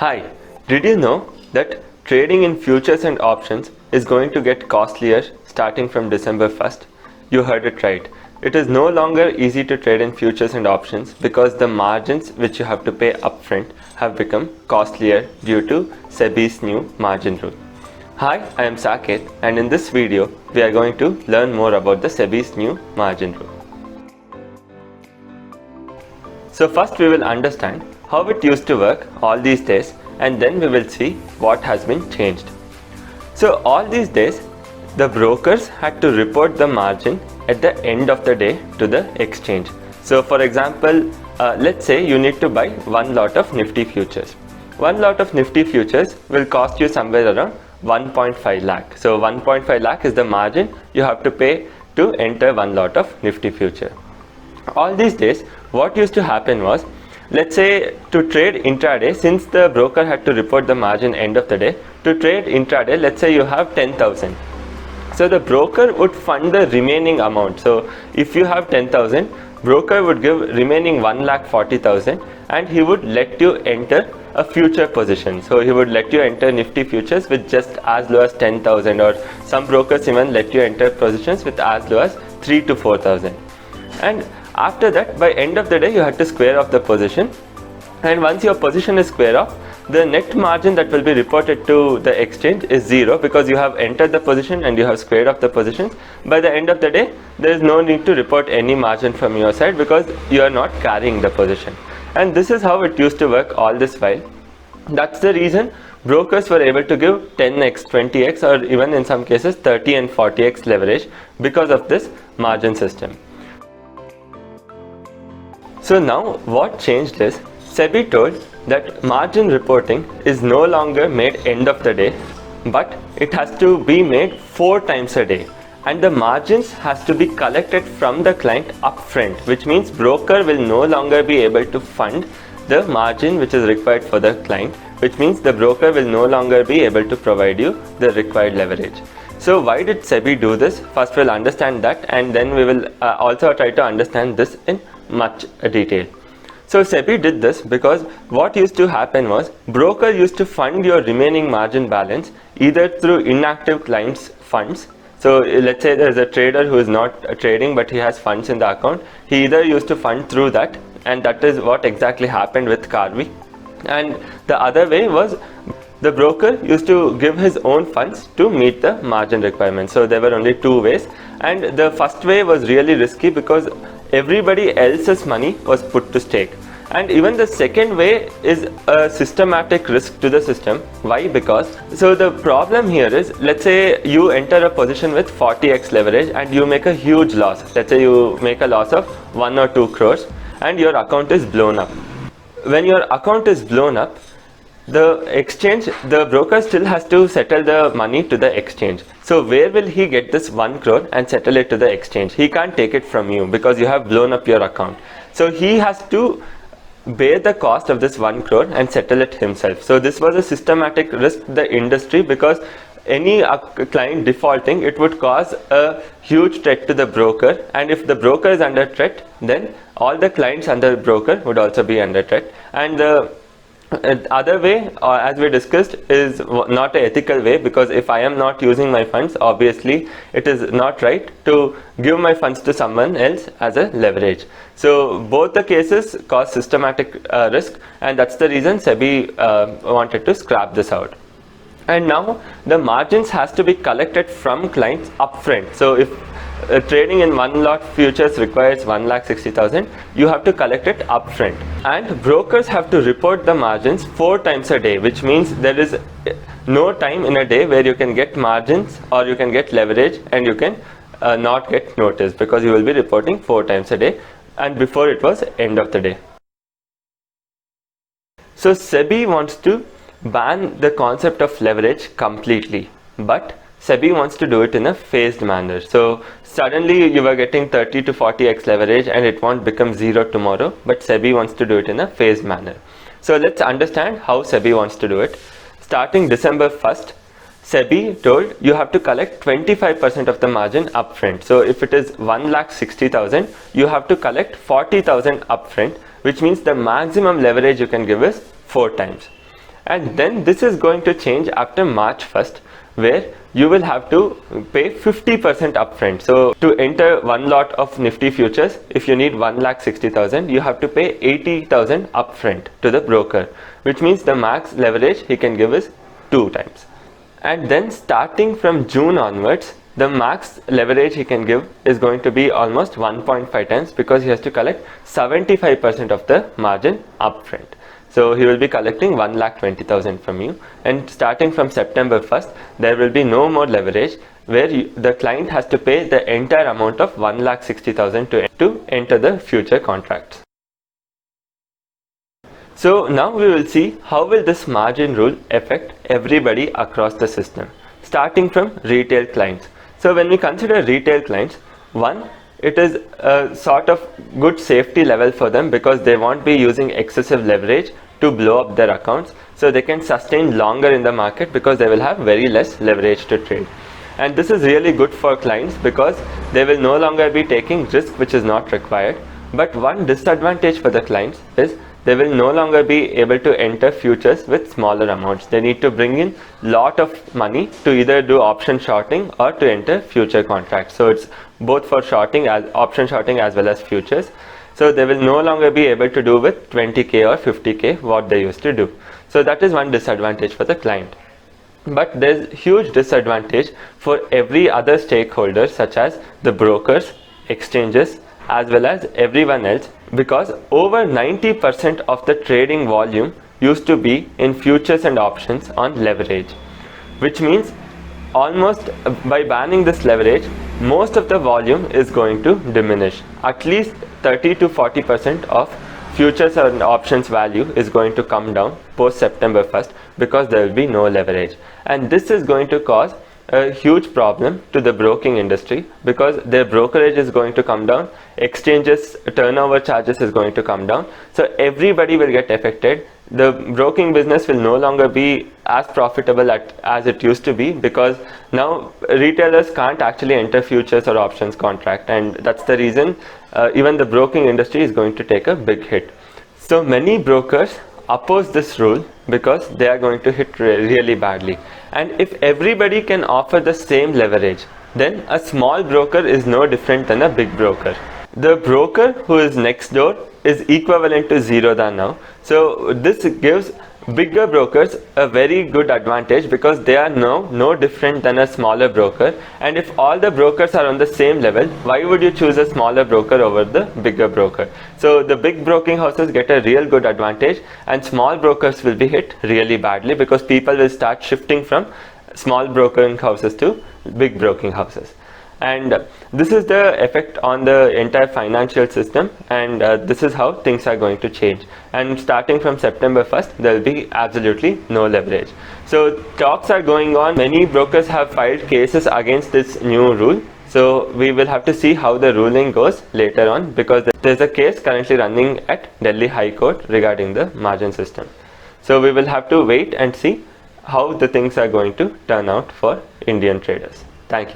Hi, did you know that trading in futures and options is going to get costlier starting from December 1st? You heard it right. It is no longer easy to trade in futures and options because the margins which you have to pay upfront have become costlier due to SEBI's new margin rule. Hi, I am Saket, and in this video we are going to learn more about the SEBI's new margin rule. So first we will understand how it used to work all these days, and then we will see what has been changed. So all these days the brokers had to report the margin at the end of the day to the exchange. So for example, let's say you need to buy one lot of Nifty futures. One lot of Nifty futures will cost you somewhere around 1.5 lakh. So 1.5 lakh is the margin you have to pay to enter one lot of Nifty future. All these days what used to happen was, let's say to trade intraday, since the broker had to report the margin end of the day, to trade intraday, let's say you have 10,000. So the broker would fund the remaining amount. So if you have 10,000, broker would give remaining 1,40,000 and he would let you enter a future position. So he would let you enter Nifty futures with just as low as 10,000, or some brokers even let you enter positions with as low as 3,000 to 4,000. And after that, by end of the day, you have to square off the position, and once your position is square off, the net margin that will be reported to the exchange is zero, because you have entered the position and you have squared off the positions. By the end of the day, there is no need to report any margin from your side because you are not carrying the position. And this is how it used to work all this while. That's the reason brokers were able to give 10x, 20x, or even in some cases 30 and 40x leverage because of this margin system. So now what changed is, SEBI told that margin reporting is no longer made end of the day, but it has to be made 4 times a day, and the margins has to be collected from the client upfront, which means broker will no longer be able to fund the margin which is required for the client, which means the broker will no longer be able to provide you the required leverage. So why did SEBI do this? First we'll understand that, and then we will also try to understand this in much detail. So SEBI did this because what used to happen was, broker used to fund your remaining margin balance either through inactive clients' funds. So let's say there is a trader who is not trading but he has funds in the account. He either used to fund through that, and that is what exactly happened with Karvy. And the other way was, the broker used to give his own funds to meet the margin requirements. So there were only 2 ways, and the first way was really risky because everybody else's money was put to stake. And even the second way is a systematic risk to the system. Why? Because, so the problem here is, let's say you enter a position with 40x leverage and you make a huge loss. Let's say you make a loss of 1 or 2 crores and your account is blown up. When your account is blown up, the exchange, the broker still has to settle the money to the exchange. So where will he get this 1 crore and settle it to the exchange? He can't take it from you because you have blown up your account. So he has to bear the cost of this 1 crore and settle it himself. So this was a systematic risk to the industry, because any client defaulting, it would cause a huge threat to the broker, and if the broker is under threat, then all the clients under the broker would also be under threat. And the other way, as we discussed, is not an ethical way, because if I am not using my funds, obviously it is not right to give my funds to someone else as a leverage. So both the cases cause systematic risk, and that's the reason SEBI wanted to scrap this out. And now the margins has to be collected from clients upfront. So if trading in one lot futures requires 1,60,000, you have to collect it upfront, and brokers have to report the margins 4 times a day, which means there is no time in a day where you can get margins or you can get leverage and you can not get notice, because you will be reporting 4 times a day, and before it was end of the day. So SEBI wants to ban the concept of leverage completely, but SEBI wants to do it in a phased manner. So suddenly you were getting 30 to 40x leverage and it won't become 0 tomorrow, but SEBI wants to do it in a phased manner. So let's understand how SEBI wants to do it. Starting December 1st, SEBI told you have to collect 25% of the margin upfront. So if it is 1,60,000, you have to collect 40,000 upfront, which means the maximum leverage you can give is 4 times. And then this is going to change after March 1st, where you will have to pay 50% upfront. So to enter one lot of Nifty futures, if you need 1,60,000, you have to pay 80,000 upfront to the broker, which means the max leverage he can give is 2 times. And then starting from June onwards, the max leverage he can give is going to be almost 1.5 times, because he has to collect 75% of the margin upfront. So he will be collecting 1,20,000 from you, and starting from September 1st, there will be no more leverage, where the client has to pay the entire amount of 1,60,000 to enter the future contracts. So now we will see how will this margin rule affect everybody across the system, starting from retail clients. So when we consider retail clients, one, it is a sort of good safety level for them, because they won't be using excessive leverage to blow up their accounts, so they can sustain longer in the market because they will have very less leverage to trade. And this is really good for clients because they will no longer be taking risk which is not required. But one disadvantage for the clients is they will no longer be able to enter futures with smaller amounts. They need to bring in lot of money to either do option shorting or to enter future contracts. So it's both for shorting, as option shorting, as well as futures. So they will no longer be able to do with 20k or 50k what they used to do. So that is one disadvantage for the client. But there's huge disadvantage for every other stakeholder, such as the brokers, exchanges, as well as everyone else, because over 90% of the trading volume used to be in futures and options on leverage, which means almost by banning this leverage, most of the volume is going to diminish. At least 30 to 40% of futures and options value is going to come down post September 1st, because there will be no leverage. And this is going to cause a huge problem to the broking industry, because their brokerage is going to come down, exchanges turnover charges is going to come down, so everybody will get affected. The broking business will no longer be as profitable as it used to be, because now retailers can't actually enter futures or options contract, and that's the reason even the broking industry is going to take a big hit. So many brokers oppose this rule because they are going to hit really badly. And if everybody can offer the same leverage, then a small broker is no different than a big broker. The broker who is next door is equivalent to Zerodha now. So this gives bigger brokers a very good advantage, because they are now no different than a smaller broker. And if all the brokers are on the same level, why would you choose a smaller broker over the bigger broker? So the big broking houses get a real good advantage, and small brokers will be hit really badly, because people will start shifting from small broking houses to big broking houses. And this is the effect on the entire financial system, and this is how things are going to change. And starting from September 1st, there will be absolutely no leverage. So talks are going on. Many brokers have filed cases against this new rule. So we will have to see how the ruling goes later on, because there's a case currently running at Delhi High Court regarding the margin system. So we will have to wait and see how the things are going to turn out for Indian traders. Thank you.